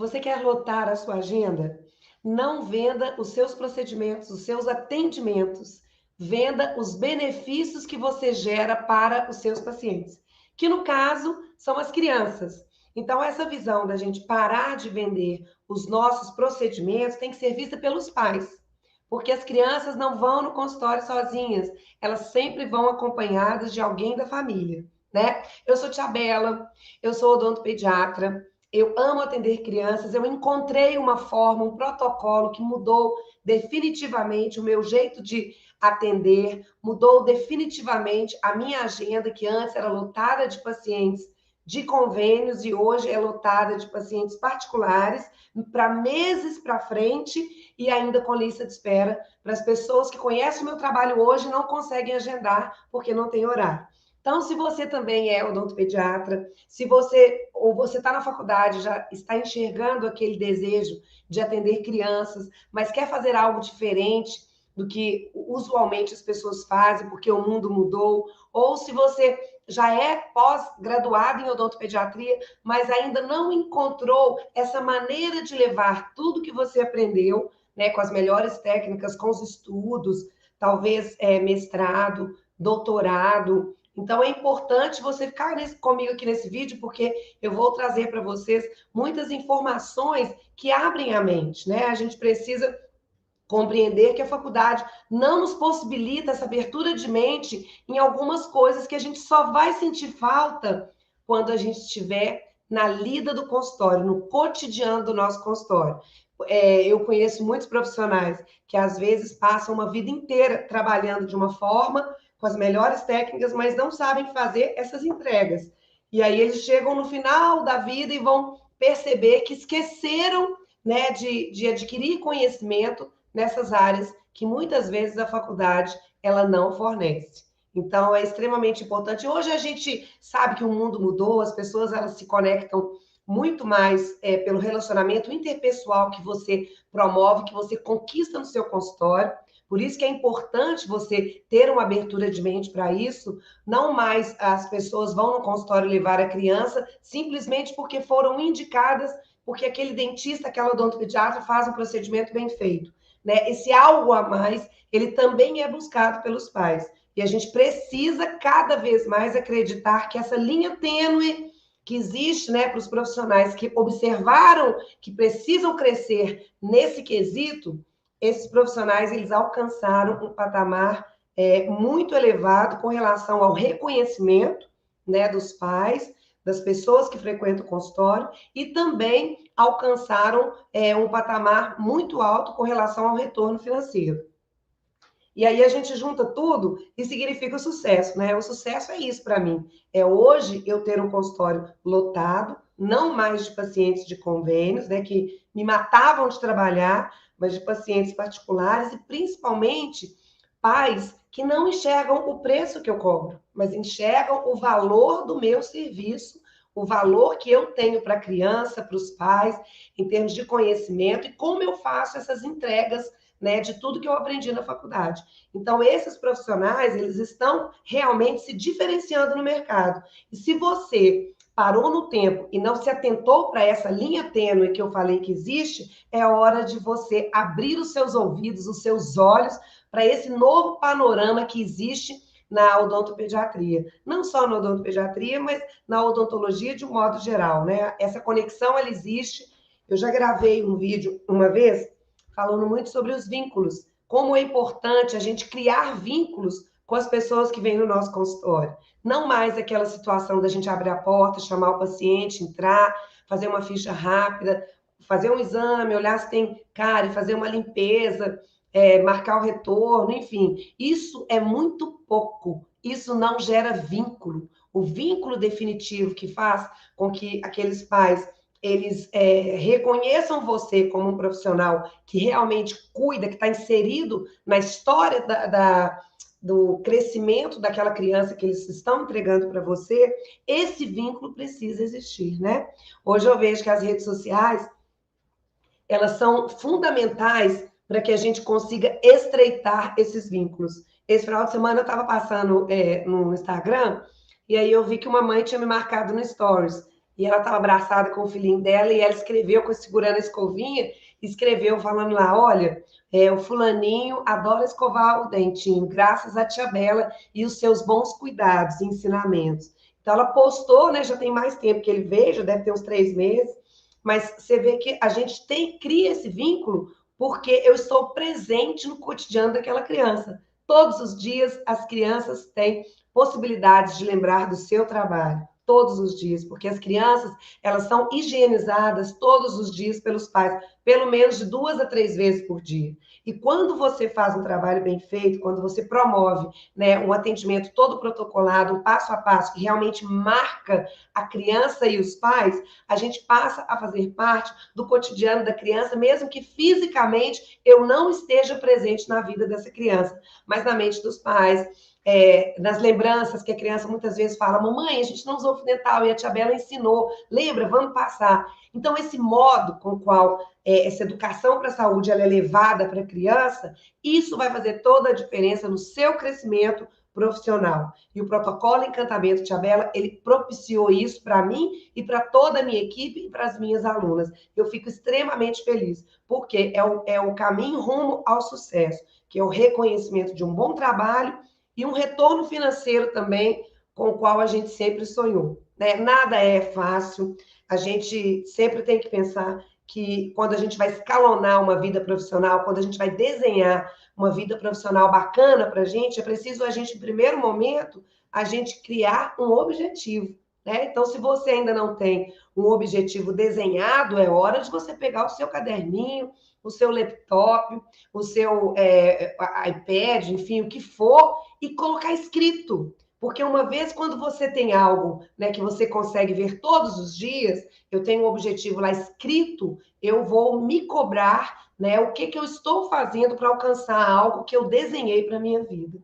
Você quer lotar a sua agenda? Não venda os seus procedimentos, os seus atendimentos. Venda os benefícios que você gera para os seus pacientes, que no caso são as crianças. Então, essa visão da gente parar de vender os nossos procedimentos tem que ser vista pelos pais, porque as crianças não vão no consultório sozinhas, elas sempre vão acompanhadas de alguém da família, né? Eu sou tia Bela, eu sou odontopediatra, eu amo atender crianças, eu encontrei uma forma, um protocolo que mudou definitivamente o meu jeito de atender, mudou definitivamente a minha agenda, que antes era lotada de pacientes de convênios e hoje é lotada de pacientes particulares, para meses para frente e ainda com lista de espera, para as pessoas que conhecem o meu trabalho hoje e não conseguem agendar porque não tem horário. Então, se você também é odontopediatra, se você ou você está na faculdade, já está enxergando aquele desejo de atender crianças, mas quer fazer algo diferente do que usualmente as pessoas fazem, porque o mundo mudou, ou se você já é pós-graduado em odontopediatria, mas ainda não encontrou essa maneira de levar tudo que você aprendeu, né, com as melhores técnicas, com os estudos, talvez mestrado, doutorado. Então, é importante você ficar comigo aqui nesse vídeo, porque eu vou trazer para vocês muitas informações que abrem a mente, né? A gente precisa compreender que a faculdade não nos possibilita essa abertura de mente em algumas coisas que a gente só vai sentir falta quando a gente estiver na lida do consultório, no cotidiano do nosso consultório. Eu conheço muitos profissionais que às vezes passam uma vida inteira trabalhando de uma forma, com as melhores técnicas, mas não sabem fazer essas entregas. E aí eles chegam no final da vida e vão perceber que esqueceram, né, de adquirir conhecimento nessas áreas que muitas vezes a faculdade ela não fornece. Então é extremamente importante. Hoje a gente sabe que o mundo mudou, as pessoas elas se conectam muito mais pelo relacionamento interpessoal que você promove, que você conquista no seu consultório. Por isso que é importante você ter uma abertura de mente para isso. Não mais as pessoas vão no consultório levar a criança simplesmente porque foram indicadas, porque aquele dentista, aquela odontopediatra faz um procedimento bem feito. Né? Esse algo a mais, ele também é buscado pelos pais. E a gente precisa cada vez mais acreditar que essa linha tênue que existe, né, para os profissionais que observaram que precisam crescer nesse quesito, esses profissionais eles alcançaram um patamar muito elevado com relação ao reconhecimento, né, dos pais, das pessoas que frequentam o consultório e também alcançaram um patamar muito alto com relação ao retorno financeiro. E aí a gente junta tudo e significa o sucesso, né? O sucesso é isso para mim. É hoje eu ter um consultório lotado, não mais de pacientes de convênios, né, que me matavam de trabalhar, mas de pacientes particulares e principalmente pais que não enxergam o preço que eu cobro, mas enxergam o valor do meu serviço, o valor que eu tenho para a criança, para os pais, em termos de conhecimento e como eu faço essas entregas, né, de tudo que eu aprendi na faculdade. Então, esses profissionais, eles estão realmente se diferenciando no mercado. E se você parou no tempo e não se atentou para essa linha tênue que eu falei que existe, é hora de você abrir os seus ouvidos, os seus olhos para esse novo panorama que existe na odontopediatria. Não só na odontopediatria, mas na odontologia de um modo geral, né? Essa conexão, ela existe. Eu já gravei um vídeo uma vez falando muito sobre os vínculos, como é importante a gente criar vínculos com as pessoas que vêm no nosso consultório. Não mais aquela situação da gente abrir a porta, chamar o paciente, entrar, fazer uma ficha rápida, fazer um exame, olhar se tem cárie, fazer uma limpeza, marcar o retorno, enfim. Isso é muito pouco. Isso não gera vínculo. O vínculo definitivo que faz com que aqueles pais eles reconheçam você como um profissional que realmente cuida, que está inserido na história do crescimento daquela criança que eles estão entregando para você, esse vínculo precisa existir, né? Hoje eu vejo que as redes sociais, elas são fundamentais para que a gente consiga estreitar esses vínculos. Esse final de semana eu estava passando no Instagram e aí eu vi que uma mãe tinha me marcado no Stories. e ela estava abraçada com o filhinho dela, e ela escreveu, segurando a escovinha, escreveu falando lá, olha, o fulaninho adora escovar o dentinho, graças à tia Bela e os seus bons cuidados e ensinamentos. Então, ela postou, né? Já tem mais tempo que ele veio, já deve ter uns 3 meses, mas você vê que a gente cria esse vínculo porque eu estou presente no cotidiano daquela criança. Todos os dias, as crianças têm possibilidades de lembrar do seu trabalho. Todos os dias, porque as crianças, elas são higienizadas todos os dias pelos pais, pelo menos de 2 a 3 vezes por dia. E quando você faz um trabalho bem feito, quando você promove, né, um atendimento todo protocolado, um passo a passo, que realmente marca a criança e os pais, a gente passa a fazer parte do cotidiano da criança, mesmo que fisicamente eu não esteja presente na vida dessa criança, mas na mente dos pais, nas lembranças que a criança muitas vezes fala, mamãe, a gente não usou fio dental e a tia Bela ensinou, lembra, vamos passar. Então, esse modo com o qual essa educação para a saúde ela é levada para a criança, isso vai fazer toda a diferença no seu crescimento profissional. E o protocolo Encantamento Tia Bela, ele propiciou isso para mim e para toda a minha equipe e para as minhas alunas. Eu fico extremamente feliz, porque é o caminho rumo ao sucesso, que é o reconhecimento de um bom trabalho e um retorno financeiro também, com o qual a gente sempre sonhou. Né? Nada é fácil, a gente sempre tem que pensar que quando a gente vai escalonar uma vida profissional, quando a gente vai desenhar uma vida profissional bacana para a gente, é preciso a gente, em primeiro momento, a gente criar um objetivo. Né? Então, se você ainda não tem um objetivo desenhado, é hora de você pegar o seu caderninho, o seu laptop, o seu iPad, enfim, o que for, e colocar escrito. Porque uma vez quando você tem algo, né, que você consegue ver todos os dias, eu tenho um objetivo lá escrito, eu vou me cobrar, né, o que eu estou fazendo para alcançar algo que eu desenhei para a minha vida.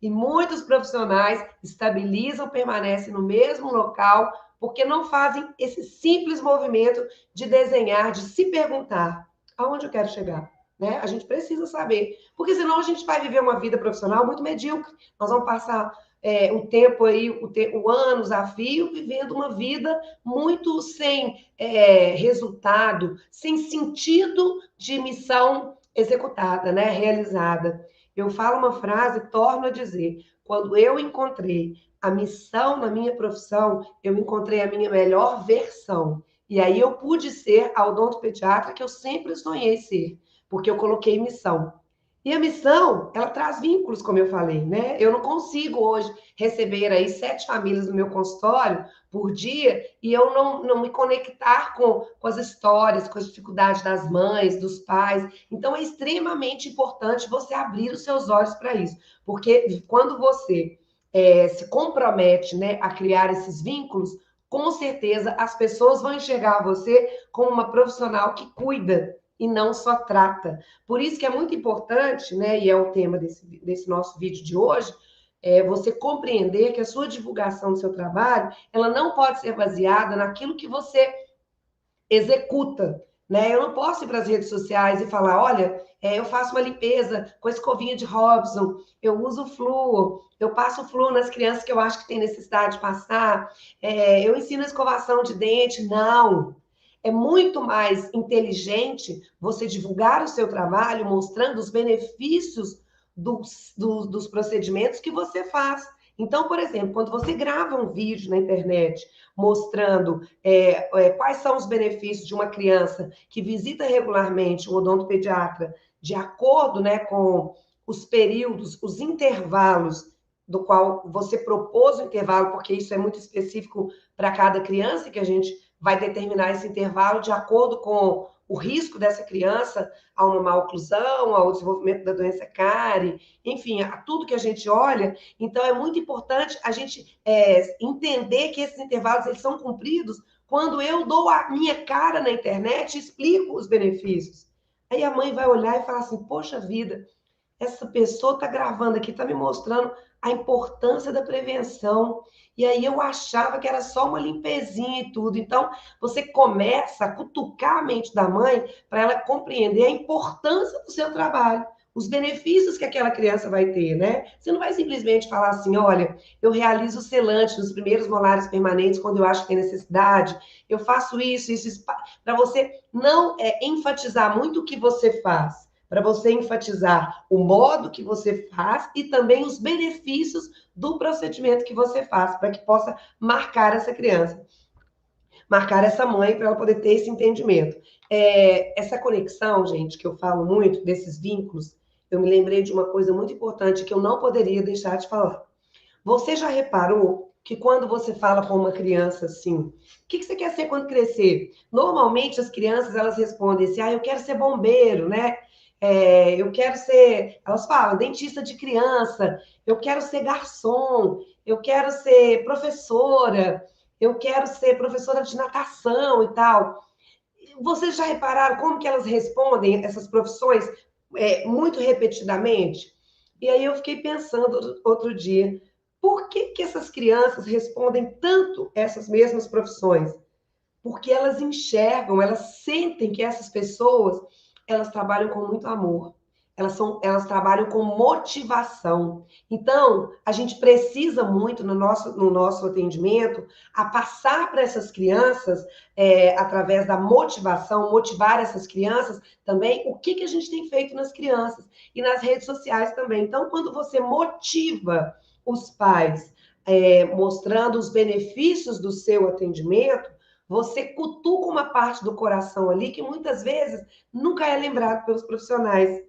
E muitos profissionais estabilizam, permanecem no mesmo local, porque não fazem esse simples movimento de desenhar, de se perguntar aonde eu quero chegar. Né? A gente precisa saber, porque senão a gente vai viver uma vida profissional muito medíocre. Nós vamos passar um tempo aí, um anos a fio, vivendo uma vida muito sem resultado, sem sentido de missão executada, né? Realizada. Eu falo uma frase, torno a dizer, quando eu encontrei a missão na minha profissão, eu encontrei a minha melhor versão. E aí eu pude ser a odontopediatra que eu sempre sonhei ser, porque eu coloquei missão. E a missão, ela traz vínculos, como eu falei, né? Eu não consigo hoje receber aí 7 famílias no meu consultório por dia e eu não me conectar com as histórias, com as dificuldades das mães, dos pais. Então, é extremamente importante você abrir os seus olhos para isso, porque quando você se compromete, né, a criar esses vínculos, com certeza as pessoas vão enxergar você como uma profissional que cuida e não só trata. Por isso que é muito importante, né, e é o tema desse nosso vídeo de hoje, você compreender que a sua divulgação do seu trabalho, ela não pode ser baseada naquilo que você executa. Né? Eu não posso ir para as redes sociais e falar, olha, eu faço uma limpeza com a escovinha de Robson, eu uso flúor, eu passo flúor nas crianças que eu acho que tem necessidade de passar, eu ensino a escovação de dente. Não. É muito mais inteligente você divulgar o seu trabalho mostrando os benefícios dos procedimentos que você faz. Então, por exemplo, quando você grava um vídeo na internet mostrando quais são os benefícios de uma criança que visita regularmente o odontopediatra, de acordo, né, com os períodos, os intervalos do qual você propôs o intervalo, porque isso é muito específico para cada criança, que a gente vai determinar esse intervalo de acordo com o risco dessa criança a uma maloclusão, ao desenvolvimento da doença cárie, enfim, a tudo que a gente olha. Então, é muito importante a gente entender que esses intervalos eles são cumpridos quando eu dou a minha cara na internet e explico os benefícios. Aí a mãe vai olhar e falar assim, poxa vida, essa pessoa está gravando aqui, está me mostrando a importância da prevenção. E aí eu achava que era só uma limpezinha e tudo. Então, você começa a cutucar a mente da mãe para ela compreender a importância do seu trabalho. os benefícios que aquela criança vai ter, né? Você não vai simplesmente falar assim, olha, eu realizo o selante nos primeiros molares permanentes quando eu acho que tem necessidade, eu faço isso, para você não enfatizar muito o que você faz, para você enfatizar o modo que você faz e também os benefícios do procedimento que você faz, para que possa marcar essa criança, marcar essa mãe, para ela poder ter esse entendimento. Essa conexão, gente, que eu falo muito, desses vínculos, eu me lembrei de uma coisa muito importante que eu não poderia deixar de falar. Você já reparou que quando você fala com uma criança assim, o que você quer ser quando crescer? Normalmente as crianças, elas respondem assim, eu quero ser bombeiro, né? Eu quero ser, elas falam, dentista de criança, eu quero ser garçom, eu quero ser professora, eu quero ser professora de natação e tal. Vocês já repararam como que elas respondem essas profissões muito repetidamente? E aí eu fiquei pensando outro dia, por que essas crianças respondem tanto essas mesmas profissões? Porque elas enxergam, elas sentem que essas pessoas, elas trabalham com muito amor. Elas trabalham com motivação. Então, a gente precisa muito no nosso atendimento a passar para essas crianças, através da motivação, motivar essas crianças também, o que a gente tem feito nas crianças e nas redes sociais também. Então, quando você motiva os pais, mostrando os benefícios do seu atendimento, você cutuca uma parte do coração ali que muitas vezes nunca é lembrado pelos profissionais,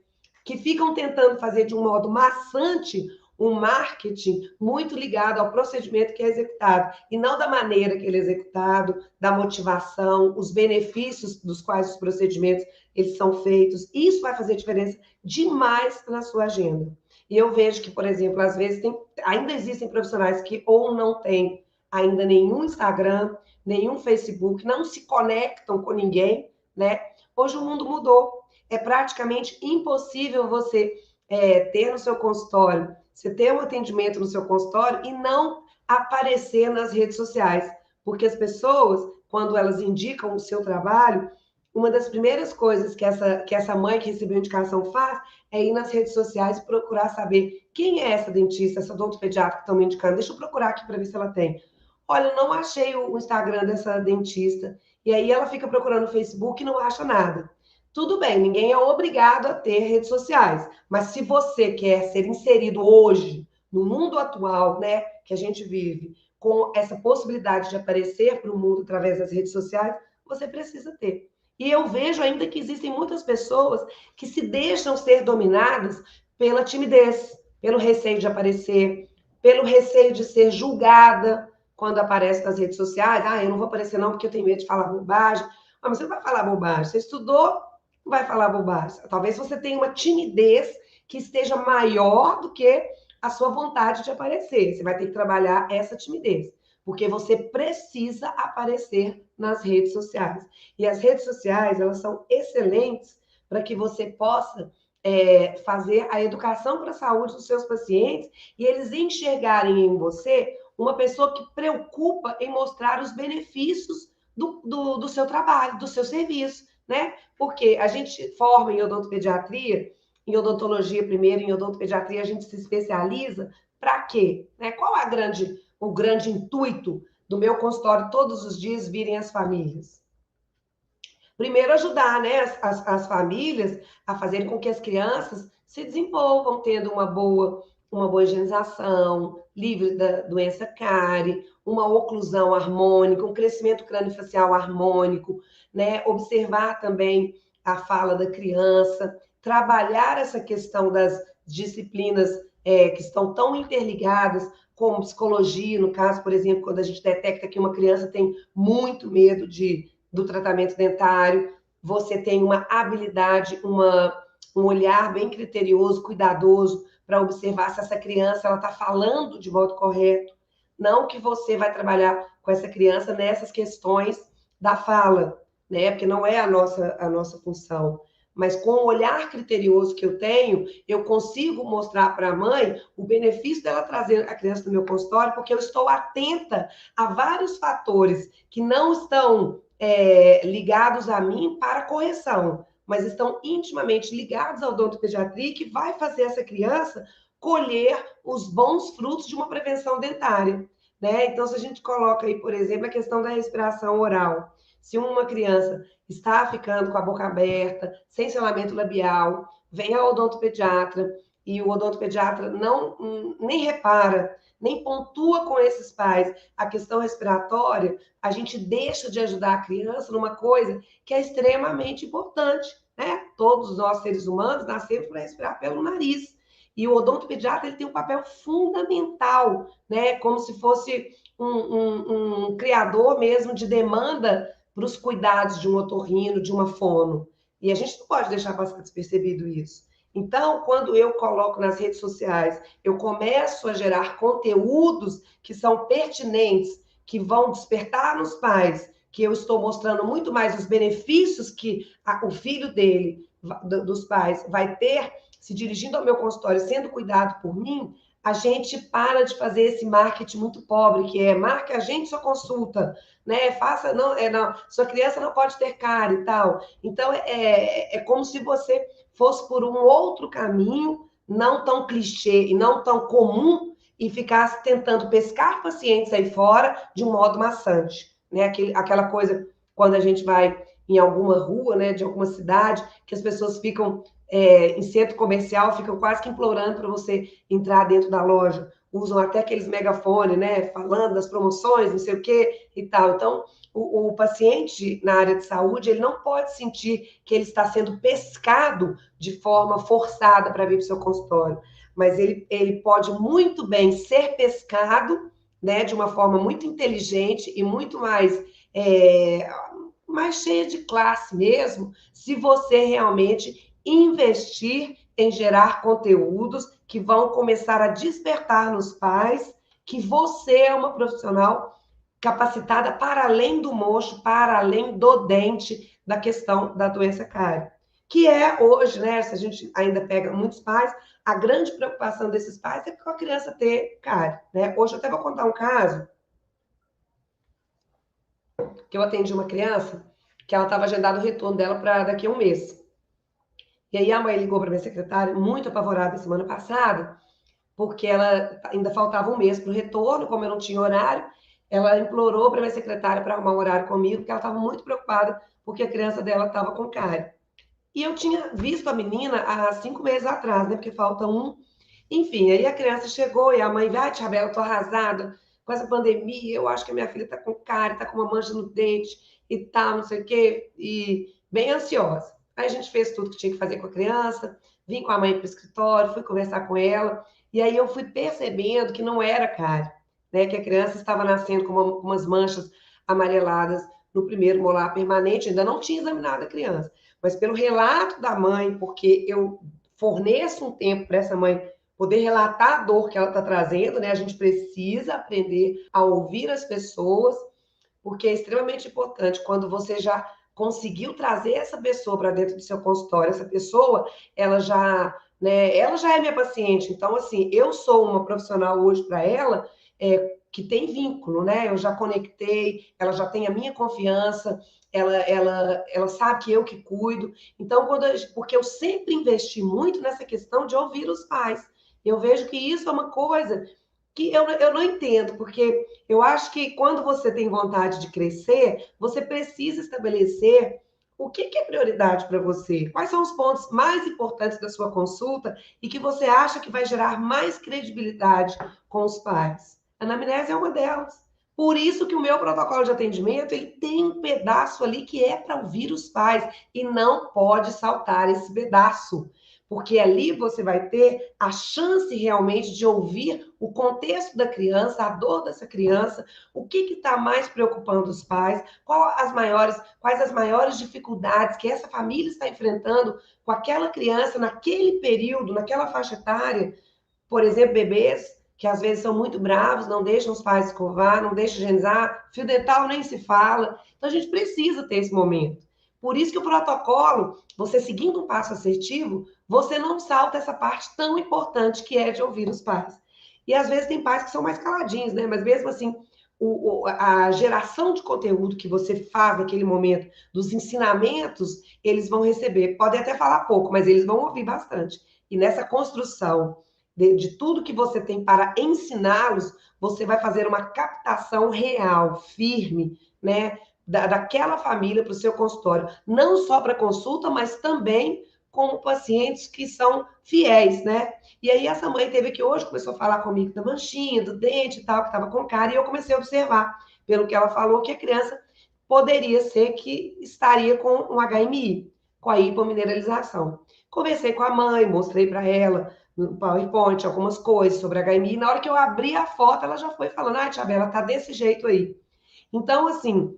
que ficam tentando fazer de um modo maçante um marketing muito ligado ao procedimento que é executado, e não da maneira que ele é executado, da motivação, os benefícios dos quais os procedimentos eles são feitos. Isso vai fazer diferença demais na sua agenda. E eu vejo que, por exemplo, às vezes ainda existem profissionais que ou não têm ainda nenhum Instagram, nenhum Facebook, não se conectam com ninguém, né? Hoje o mundo mudou. É praticamente impossível você ter no seu consultório, você ter um atendimento no seu consultório e não aparecer nas redes sociais. Porque as pessoas, quando elas indicam o seu trabalho, uma das primeiras coisas que essa mãe que recebeu indicação faz é ir nas redes sociais e procurar saber quem é essa dentista, essa odontopediatra que estão me indicando. Deixa eu procurar aqui para ver se ela tem. Olha, não achei o Instagram dessa dentista. E aí ela fica procurando no Facebook e não acha nada. Tudo bem, ninguém é obrigado a ter redes sociais. Mas se você quer ser inserido hoje, no mundo atual, né, que a gente vive, com essa possibilidade de aparecer para o mundo através das redes sociais, você precisa ter. E eu vejo ainda que existem muitas pessoas que se deixam ser dominadas pela timidez, pelo receio de aparecer, pelo receio de ser julgada quando aparece nas redes sociais. Eu não vou aparecer não porque eu tenho medo de falar bobagem. Mas você não vai falar bobagem. Você estudou, não vai falar bobagem. Talvez você tenha uma timidez que esteja maior do que a sua vontade de aparecer. Você vai ter que trabalhar essa timidez, porque você precisa aparecer nas redes sociais. E as redes sociais, elas são excelentes para que você possa fazer a educação para a saúde dos seus pacientes e eles enxergarem em você uma pessoa que preocupa em mostrar os benefícios do seu trabalho, do seu serviço, né? Porque a gente forma em odontopediatria, em odontologia primeiro, em odontopediatria a gente se especializa para quê? Né? Qual é o grande intuito do meu consultório todos os dias virem as famílias? Primeiro, ajudar, né, as famílias a fazerem com que as crianças se desenvolvam, tendo uma boa higienização, livre da doença cárie, uma oclusão harmônica, um crescimento crâniofacial harmônico, né? Observar também a fala da criança, trabalhar essa questão das disciplinas que estão tão interligadas, como psicologia, no caso, por exemplo, quando a gente detecta que uma criança tem muito medo do tratamento dentário, você tem uma habilidade, um olhar bem criterioso, cuidadoso, para observar se essa criança está falando de modo correto. Não que você vai trabalhar com essa criança nessas questões da fala, né? Porque não é a nossa função. Mas com o olhar criterioso que eu tenho, eu consigo mostrar para a mãe o benefício dela trazer a criança no meu consultório, porque eu estou atenta a vários fatores que não estão ligados a mim para correção, mas estão intimamente ligados à odontopediatria, que vai fazer essa criança colher os bons frutos de uma prevenção dentária, né? Então, se a gente coloca aí, por exemplo, a questão da respiração oral, se uma criança está ficando com a boca aberta, sem selamento labial, vem ao odontopediatra e o odontopediatra não nem repara, nem pontua com esses pais a questão respiratória, a gente deixa de ajudar a criança numa coisa que é extremamente importante, né? Todos nós, seres humanos, nascemos para respirar pelo nariz. E o odontopediatra ele tem um papel fundamental, né? Como se fosse um criador mesmo de demanda para os cuidados de um otorrino, de uma fono. E a gente não pode deixar passar despercebido isso. Então, quando eu coloco nas redes sociais, eu começo a gerar conteúdos que são pertinentes, que vão despertar nos pais, que eu estou mostrando muito mais os benefícios que o filho dele, dos pais, vai ter se dirigindo ao meu consultório, sendo cuidado por mim, a gente para de fazer esse marketing muito pobre, que é marque a gente sua consulta, né? Faça, não, sua criança não pode ter cárie e tal. Então, é como se você fosse por um outro caminho, não tão clichê e não tão comum, e ficasse tentando pescar pacientes aí fora de um modo maçante, né? Aquela coisa, quando a gente vai em alguma rua, né, de alguma cidade, que as pessoas ficam em centro comercial, ficam quase que implorando para você entrar dentro da loja, usam até aqueles megafones, né, falando das promoções, não sei o quê e tal. Então, o paciente na área de saúde, ele não pode sentir que ele está sendo pescado de forma forçada para vir para o seu consultório, mas ele pode muito bem ser pescado, né, de uma forma muito inteligente e muito mais cheia de classe mesmo, se você realmente investir em gerar conteúdos que vão começar a despertar nos pais que você é uma profissional capacitada para além do mocho, para além do dente, da questão da doença cárie. Que é hoje, né, se a gente ainda pega muitos pais, a grande preocupação desses pais é com a criança ter cárie, né? Hoje eu até vou contar um caso que eu atendi uma criança que ela estava agendado o retorno dela para daqui a um mês. E aí a mãe ligou para minha secretária, muito apavorada semana passada, porque ela ainda faltava um mês para o retorno, como eu não tinha horário, ela implorou para minha secretária para arrumar um horário comigo, porque ela estava muito preocupada, porque a criança dela estava com cárie. E eu tinha visto a menina há 5 meses atrás, né? Porque falta um. Enfim, aí a criança chegou e a mãe, Tia Bela, eu tô arrasada com essa pandemia, eu acho que a minha filha tá com cárie, tá com uma mancha no dente e tal, não sei o quê, e bem ansiosa. Aí a gente fez tudo que tinha que fazer com a criança, vim com a mãe para o escritório, fui conversar com ela, e aí eu fui percebendo que não era cárie, né? Que a criança estava nascendo com umas manchas amareladas no primeiro molar permanente, ainda não tinha examinado a criança, mas pelo relato da mãe, porque eu forneço um tempo para essa mãe poder relatar a dor que ela está trazendo, né? A gente precisa aprender a ouvir as pessoas, porque é extremamente importante quando você já conseguiu trazer essa pessoa para dentro do seu consultório, essa pessoa, ela já é minha paciente, então, assim, eu sou uma profissional hoje para ela, que tem vínculo, né? Eu já conectei, ela já tem a minha confiança, ela sabe que eu que cuido. Então, porque eu sempre investi muito nessa questão de ouvir os pais. Eu vejo que isso é uma coisa que eu não entendo, porque eu acho que quando você tem vontade de crescer, você precisa estabelecer o que é prioridade para você, quais são os pontos mais importantes da sua consulta e que você acha que vai gerar mais credibilidade com os pais. A anamnese é uma delas. Por isso que o meu protocolo de atendimento, ele tem um pedaço ali que é para ouvir os pais e não pode saltar esse pedaço, porque ali você vai ter a chance realmente de ouvir o contexto da criança, a dor dessa criança, o que está mais preocupando os pais, quais as maiores dificuldades que essa família está enfrentando com aquela criança naquele período, naquela faixa etária. Por exemplo, bebês que às vezes são muito bravos, não deixam os pais escovar, não deixam higienizar, fio dental nem se fala. Então, a gente precisa ter esse momento. Por isso que o protocolo, você seguindo um passo assertivo, você não salta essa parte tão importante que é de ouvir os pais. E às vezes tem pais que são mais caladinhos, né? Mas mesmo assim, a geração de conteúdo que você faz naquele momento, dos ensinamentos, eles vão receber. Podem até falar pouco, mas eles vão ouvir bastante. E nessa construção de tudo que você tem para ensiná-los, você vai fazer uma captação real, firme, né? Daquela família para o seu consultório. Não só para consulta, mas também como pacientes que são fiéis, né? E aí essa mãe teve aqui hoje, começou a falar comigo da manchinha, do dente e tal, que estava com cara, e eu comecei a observar, pelo que ela falou, que a criança poderia ser que estaria com um HMI, com a hipomineralização. Conversei com a mãe, mostrei para ela no PowerPoint algumas coisas sobre HMI, e na hora que eu abri a foto, ela já foi falando, ah, Tia Bela, tá desse jeito aí. Então, assim,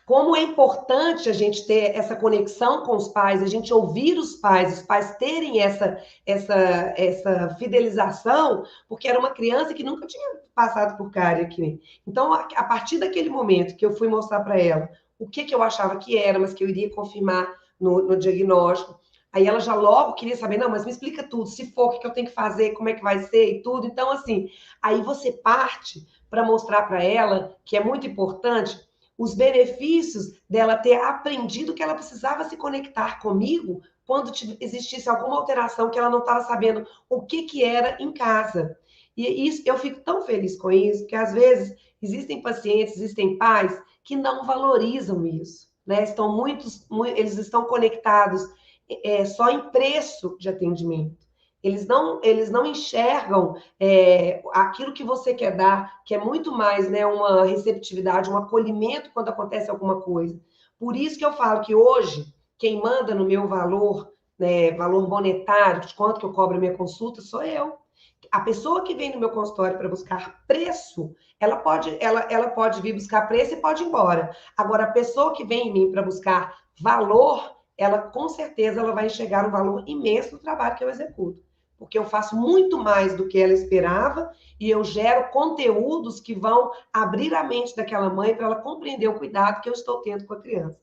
como é importante a gente ter essa conexão com os pais, a gente ouvir os pais terem essa fidelização, porque era uma criança que nunca tinha passado por cárie aqui. Então, a partir daquele momento que eu fui mostrar para ela o que eu achava que era, mas que eu iria confirmar no diagnóstico, aí ela já logo queria saber, não, mas me explica tudo, se for, o que eu tenho que fazer, como é que vai ser e tudo. Então, assim, aí você parte para mostrar para ela que é muito importante os benefícios dela ter aprendido que ela precisava se conectar comigo quando existisse alguma alteração que ela não estava sabendo o que era em casa. E isso, eu fico tão feliz com isso, que às vezes existem pacientes, existem pais que não valorizam isso, né? Eles estão conectados só em preço de atendimento. Eles não enxergam aquilo que você quer dar, que é muito mais, né, uma receptividade, um acolhimento quando acontece alguma coisa. Por isso que eu falo que hoje, quem manda no meu valor, né, valor monetário, de quanto que eu cobro a minha consulta, sou eu. A pessoa que vem no meu consultório para buscar preço, ela pode vir buscar preço e pode ir embora. Agora, a pessoa que vem em mim para buscar valor, ela com certeza ela vai enxergar um valor imenso do trabalho que eu executo. Porque eu faço muito mais do que ela esperava e eu gero conteúdos que vão abrir a mente daquela mãe para ela compreender o cuidado que eu estou tendo com a criança.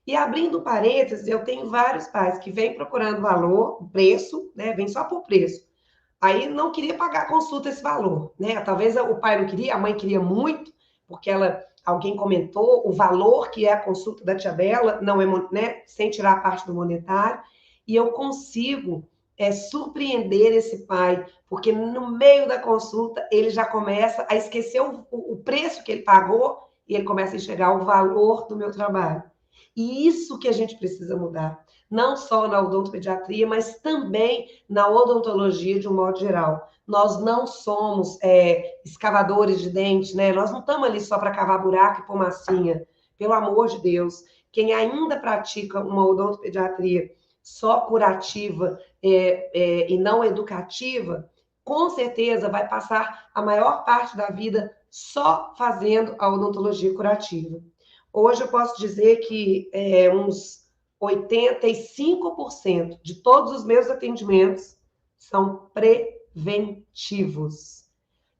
E abrindo parênteses, eu tenho vários pais que vêm procurando valor, preço, né? Vem só por preço. Aí não queria pagar a consulta esse valor, né? Talvez o pai não queria, a mãe queria muito, porque alguém comentou o valor que é a consulta da Tia Bela, não é, né? Sem tirar a parte do monetário, e eu consigo surpreender esse pai, porque no meio da consulta ele já começa a esquecer o preço que ele pagou e ele começa a enxergar o valor do meu trabalho. E isso que a gente precisa mudar, não só na odontopediatria, mas também na odontologia de um modo geral. Nós não somos escavadores de dente, né? Nós não estamos ali só para cavar buraco e pôr massinha. Pelo amor de Deus, quem ainda pratica uma odontopediatria só curativa e não educativa, com certeza vai passar a maior parte da vida só fazendo a odontologia curativa. Hoje eu posso dizer que uns 85% de todos os meus atendimentos são preventivos.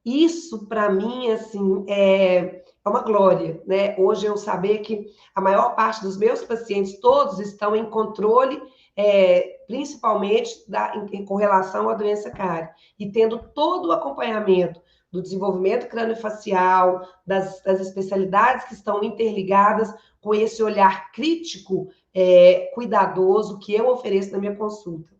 Isso, para mim, assim, é uma glória, né? Hoje eu saber que a maior parte dos meus pacientes, todos estão em controle, principalmente com relação à doença cárie, e tendo todo o acompanhamento do desenvolvimento craniofacial, das especialidades que estão interligadas com esse olhar crítico, cuidadoso que eu ofereço na minha consulta.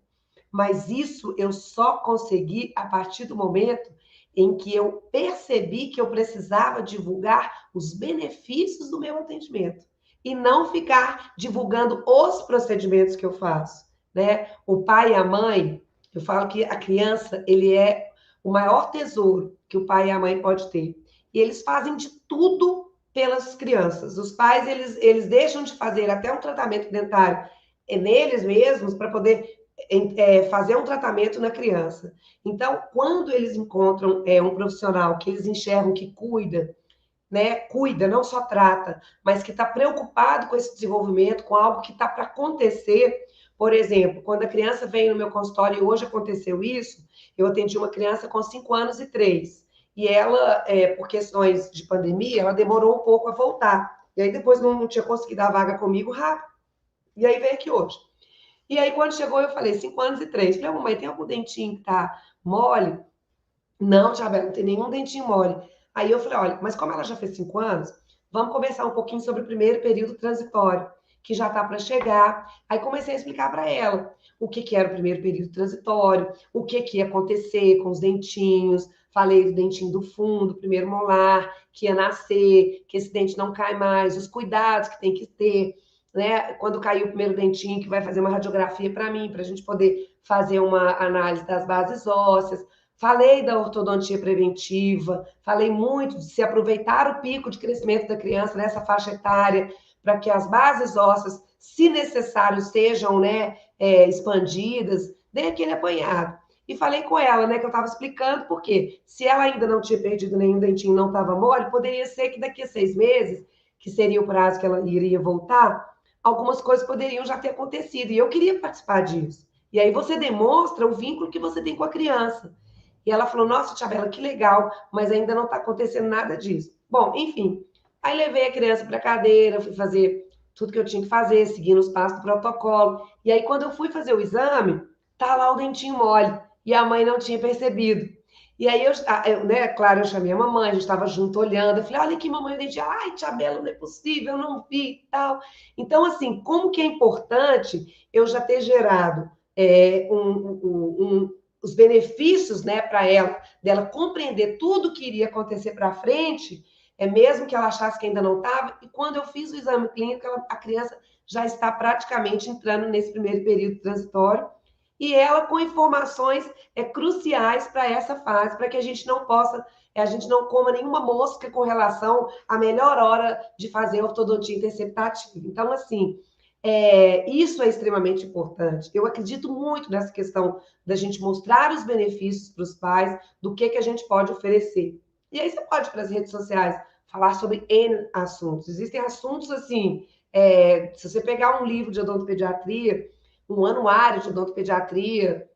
Mas isso eu só consegui a partir do momento em que eu percebi que eu precisava divulgar os benefícios do meu atendimento e não ficar divulgando os procedimentos que eu faço, né? O pai e a mãe, eu falo que a criança, ele é o maior tesouro que o pai e a mãe pode ter. E eles fazem de tudo pelas crianças. Os pais, eles deixam de fazer até um tratamento dentário neles mesmos para poder fazer um tratamento na criança. Então, quando eles encontram um profissional que eles enxergam que cuida, né? Cuida, não só trata, mas que está preocupado com esse desenvolvimento, com algo que está para acontecer. Por exemplo, quando a criança vem no meu consultório, e hoje aconteceu isso, eu atendi uma criança com 5 anos e 3. E ela, por questões de pandemia, ela demorou um pouco a voltar. E aí depois não tinha conseguido a vaga comigo rápido. E aí veio aqui hoje. E aí, quando chegou, eu falei, 5 anos e 3. Falei, mamãe, tem algum dentinho que tá mole? Não, Tia Bela, não tem nenhum dentinho mole. Aí eu falei, olha, mas como ela já fez 5 anos, vamos conversar um pouquinho sobre o primeiro período transitório, que já está para chegar. Aí comecei a explicar para ela o que era o primeiro período transitório, o que ia acontecer com os dentinhos. Falei do dentinho do fundo, primeiro molar, que ia nascer, que esse dente não cai mais, os cuidados que tem que ter, né? Quando cair o primeiro dentinho, que vai fazer uma radiografia para mim, para a gente poder fazer uma análise das bases ósseas. Falei da ortodontia preventiva, falei muito de se aproveitar o pico de crescimento da criança nessa faixa etária, para que as bases ósseas, se necessário, sejam, né, expandidas. Dei aquele apanhado. E falei com ela, né, que eu estava explicando porque se ela ainda não tinha perdido nenhum dentinho, não estava mole, poderia ser que daqui a 6 meses, que seria o prazo que ela iria voltar, algumas coisas poderiam já ter acontecido. E eu queria participar disso. E aí você demonstra o vínculo que você tem com a criança. E ela falou, nossa, Tia Bela, que legal, mas ainda não está acontecendo nada disso. Bom, enfim, aí levei a criança para a cadeira, fui fazer tudo que eu tinha que fazer, seguindo os passos do protocolo. E aí, quando eu fui fazer o exame, tá lá o dentinho mole. E a mãe não tinha percebido. E aí, né, claro, eu chamei a mamãe, a gente estava junto olhando. Eu falei, olha aqui, mamãe, o dentinho. Ai, Tia Bela, não é possível, eu não vi e tal. Então, assim, como que é importante eu já ter gerado os benefícios, né, para ela, dela compreender tudo que iria acontecer para frente, mesmo que ela achasse que ainda não estava, e quando eu fiz o exame clínico, a criança já está praticamente entrando nesse primeiro período transitório, e ela com informações cruciais para essa fase, para que a gente não possa, a gente não coma nenhuma mosca com relação à melhor hora de fazer ortodontia interceptativa. Então, assim, isso é extremamente importante. Eu acredito muito nessa questão da gente mostrar os benefícios para os pais, do que a gente pode oferecer. E aí você pode ir para as redes sociais falar sobre N assuntos. Existem assuntos assim, se você pegar um livro de odontopediatria, um anuário de odontopediatria,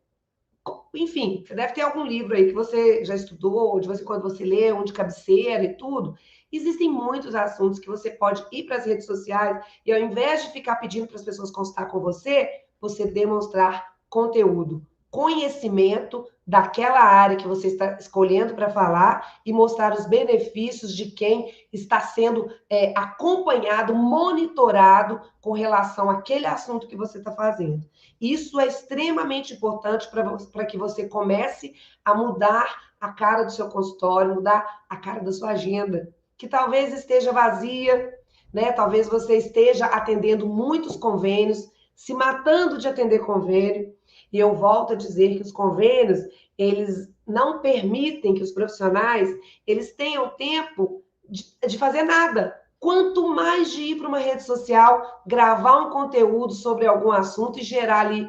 enfim, você deve ter algum livro aí que você já estudou, ou de vez em quando você lê, um de cabeceira e tudo. Existem muitos assuntos que você pode ir para as redes sociais e, ao invés de ficar pedindo para as pessoas consultar com você, você demonstrar conteúdo, conhecimento daquela área que você está escolhendo para falar e mostrar os benefícios de quem está sendo acompanhado, monitorado com relação àquele assunto que você está fazendo. Isso é extremamente importante para que você comece a mudar a cara do seu consultório, mudar a cara da sua agenda, que talvez esteja vazia, né? Talvez você esteja atendendo muitos convênios, se matando de atender convênio. E eu volto a dizer que os convênios, eles não permitem que os profissionais eles tenham tempo de fazer nada. Quanto mais de ir para uma rede social, gravar um conteúdo sobre algum assunto e gerar ali,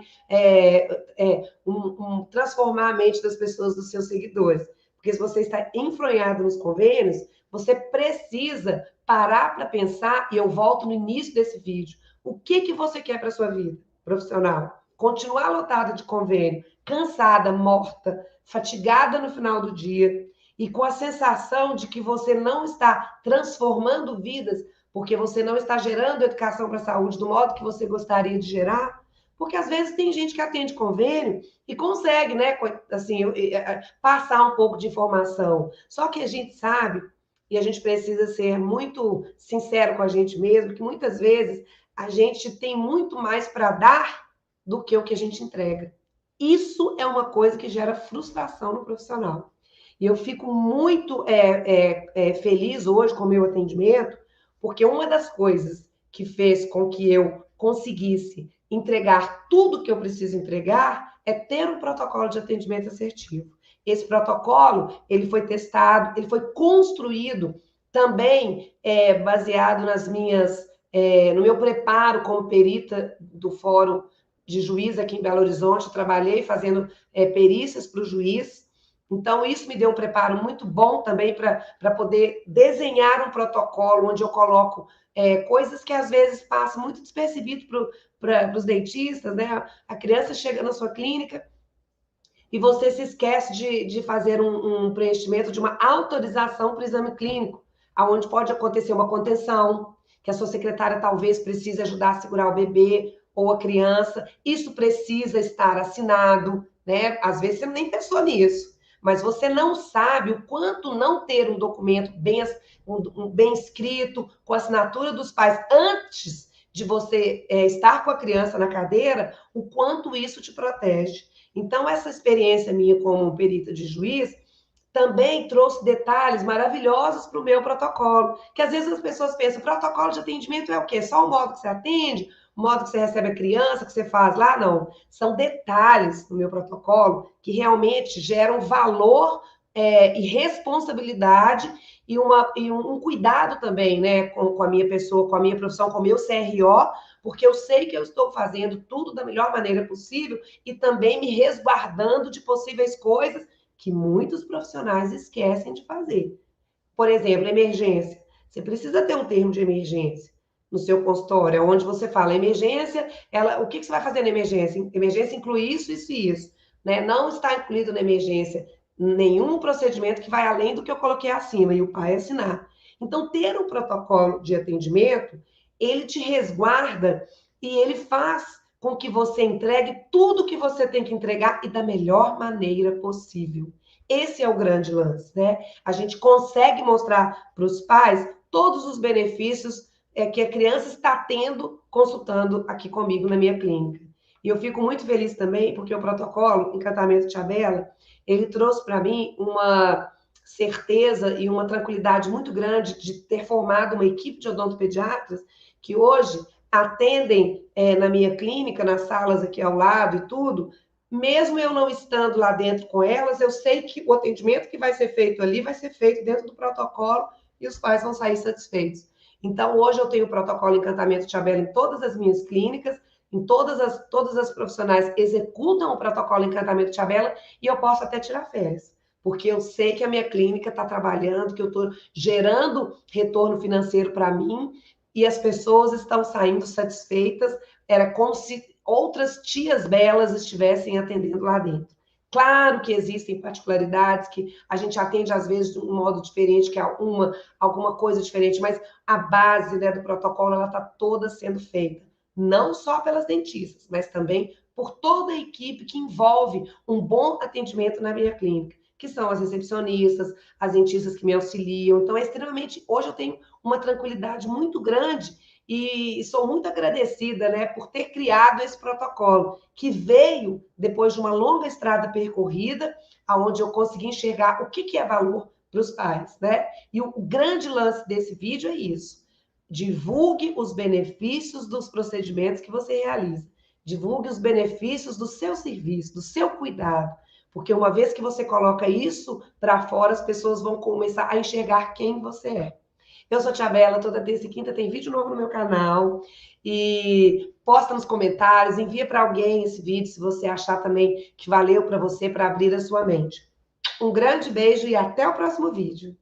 transformar a mente das pessoas, dos seus seguidores. Porque se você está enfronhado nos convênios, você precisa parar para pensar, e eu volto no início desse vídeo, o que você quer para a sua vida profissional? Continuar lotada de convênio, cansada, morta, fatigada no final do dia, e com a sensação de que você não está transformando vidas, porque você não está gerando educação para a saúde do modo que você gostaria de gerar, porque às vezes tem gente que atende convênio e consegue, né, assim, passar um pouco de informação. Só que a gente sabe, e a gente precisa ser muito sincero com a gente mesmo, que muitas vezes a gente tem muito mais para dar do que o que a gente entrega. Isso é uma coisa que gera frustração no profissional. E eu fico muito feliz hoje com o meu atendimento, porque uma das coisas que fez com que eu conseguisse entregar tudo que eu preciso entregar é ter um protocolo de atendimento assertivo. Esse protocolo, ele foi testado, ele foi construído também baseado no meu preparo como perita do Fórum de Juiz aqui em Belo Horizonte. Eu trabalhei fazendo perícias para o juiz. Então, isso me deu um preparo muito bom também para poder desenhar um protocolo onde eu coloco coisas que às vezes passam muito despercebido para os dentistas, né? A criança chega na sua clínica e você se esquece de fazer um preenchimento de uma autorização para o exame clínico, aonde pode acontecer uma contenção, que a sua secretária talvez precise ajudar a segurar o bebê ou a criança. Isso precisa estar assinado, né? Às vezes você nem pensou nisso, mas você não sabe o quanto não ter um documento bem escrito, com a assinatura dos pais, antes de você estar com a criança na cadeira, o quanto isso te protege. Então, essa experiência minha como perita de juiz também trouxe detalhes maravilhosos para o meu protocolo, que às vezes as pessoas pensam, protocolo de atendimento é o quê? Só o modo que você atende, o modo que você recebe a criança, que você faz lá? Não, são detalhes no meu protocolo que realmente geram valor e responsabilidade e um cuidado também, né, com a minha pessoa, com a minha profissão, com o meu CRO, porque eu sei que eu estou fazendo tudo da melhor maneira possível e também me resguardando de possíveis coisas que muitos profissionais esquecem de fazer. Por exemplo, emergência. Você precisa ter um termo de emergência no seu consultório, onde você fala emergência, o que você vai fazer na emergência? Emergência inclui isso, isso e isso. Né? Não está incluído na emergência nenhum procedimento que vai além do que eu coloquei acima e o pai assinar. Então, ter um protocolo de atendimento, ele te resguarda e ele faz com que você entregue tudo que você tem que entregar e da melhor maneira possível. Esse é o grande lance, né? A gente consegue mostrar para os pais todos os benefícios que a criança está tendo consultando aqui comigo na minha clínica. E eu fico muito feliz também, porque o protocolo Encantamento Tchabela, ele trouxe para mim uma certeza e uma tranquilidade muito grande de ter formado uma equipe de odontopediatras que hoje atendem na minha clínica, nas salas aqui ao lado e tudo, mesmo eu não estando lá dentro com elas, eu sei que o atendimento que vai ser feito ali vai ser feito dentro do protocolo e os pais vão sair satisfeitos. Então, hoje eu tenho o protocolo Encantamento Tchabela em todas as minhas clínicas, em todas as profissionais executam o protocolo Encantamento Tchabela e eu posso até tirar férias, porque eu sei que a minha clínica está trabalhando, que eu estou gerando retorno financeiro para mim e as pessoas estão saindo satisfeitas. Era como se outras tias belas estivessem atendendo lá dentro. Claro que existem particularidades que a gente atende às vezes de um modo diferente, que é alguma coisa diferente, mas a base, né, do protocolo ela está toda sendo feita, não só pelas dentistas, mas também por toda a equipe que envolve um bom atendimento na minha clínica, que são as recepcionistas, as dentistas que me auxiliam. Então, é extremamente. Hoje eu tenho uma tranquilidade muito grande e sou muito agradecida, né, por ter criado esse protocolo, que veio depois de uma longa estrada percorrida, aonde eu consegui enxergar o que é valor para os pais, né? E o grande lance desse vídeo é isso. Divulgue os benefícios dos procedimentos que você realiza. Divulgue os benefícios do seu serviço, do seu cuidado. Porque uma vez que você coloca isso para fora, as pessoas vão começar a enxergar quem você é. Eu sou a Tia Bela, toda terça e quinta tem vídeo novo no meu canal. E posta nos comentários, envia para alguém esse vídeo se você achar também que valeu para você, para abrir a sua mente. Um grande beijo e até o próximo vídeo.